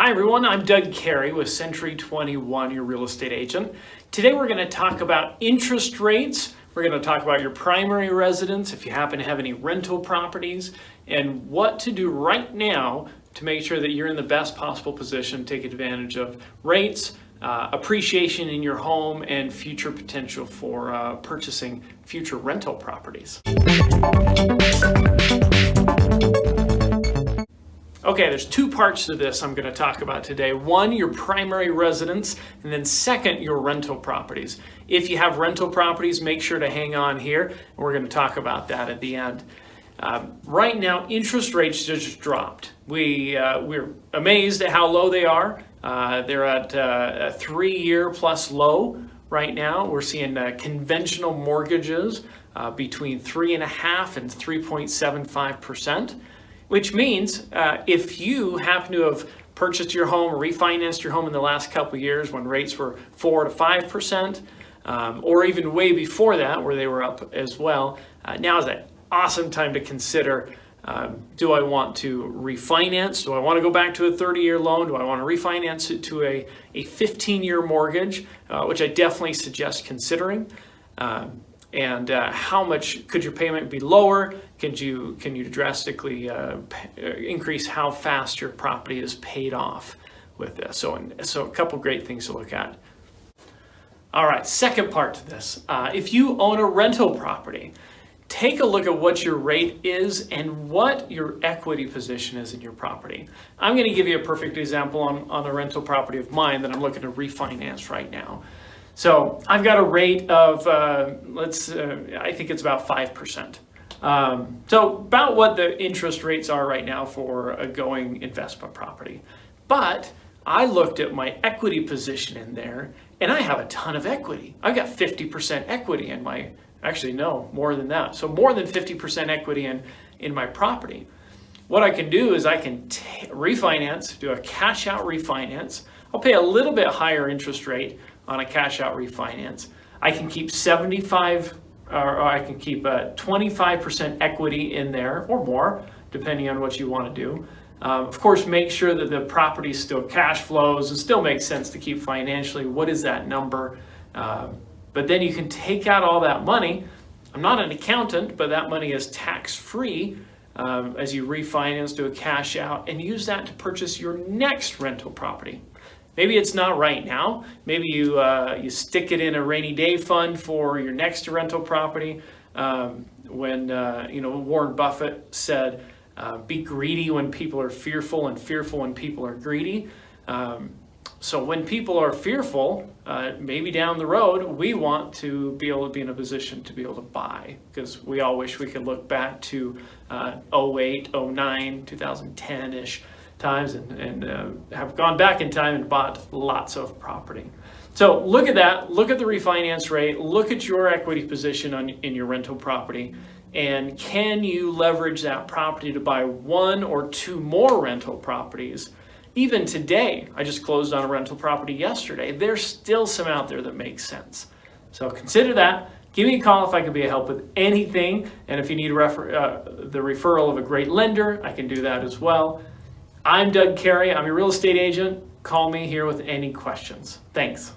Hi everyone, I'm Cary with Century 21, your real estate agent. Today we're going to talk about interest rates. We're going to talk about your primary residence, if you happen to have any rental properties, and what to do right now to make sure that you're in the best possible position to take advantage of rates, appreciation in your home, and future potential for purchasing future rental properties. Okay, there's two parts to this I'm going to talk about today. One, your primary residence, and then second, your rental properties. If you have rental properties, make sure to hang on here, and we're going to talk about that at the end. Right now, interest rates just dropped. We're amazed at how low they are. They're at a 3-year plus low right now. We're seeing conventional mortgages between 3.5% and 3.75%. Which means if you happen to have purchased your home or refinanced your home in the last couple of years when rates were 4 to 5%, or even way before that where they were up as well, now is an awesome time to consider, do I want to refinance? Do I want to go back to a 30-year loan? Do I want to refinance it to a 15-year mortgage, which I definitely suggest considering. And how much could your payment be lower? Can you drastically increase how fast your property is paid off with this? So a couple great things to look at. All right, second part to this. If you own a rental property, take a look at what your rate is and what your equity position is in your property. I'm going to give you a perfect example on a rental property of mine that I'm looking to refinance right now. So I've got a rate of, I think it's about 5%. So about what the interest rates are right now for a going investment property. But I looked at my equity position in there, and I have a ton of equity. I've got 50% equity in my, actually no, more than that. So more than 50% equity in my property. What I can do is I can refinance, do a cash out refinance. I'll pay a little bit higher interest rate on a cash out refinance. I can keep 25% equity in there or more, depending on what you want to do. Of course, make sure that the property still cash flows and still makes sense to keep financially. What is that number? But then you can take out all that money. I'm not an accountant, but that money is tax-free as you refinance, do a cash out, and use that to purchase your next rental property. Maybe it's not right now. Maybe you stick it in a rainy day fund for your next rental property. When Warren Buffett said, "Be greedy when people are fearful, and fearful when people are greedy." So when people are fearful, maybe down the road, we want to be able to be in a position to be able to buy, because we all wish we could look back to 08, 09, 2010-ish. times and have gone back in time and bought lots of property. So look at that, look at the refinance rate, look at your equity position in your rental property, and can you leverage that property to buy 1 or 2 more rental properties? Even today, I just closed on a rental property yesterday. There's still some out there that make sense. So consider that. Give me a call if I can be of help with anything, and if you need the referral of a great lender, I can do that as well. I'm Cary. I'm your real estate agent. Call me here with any questions. Thanks.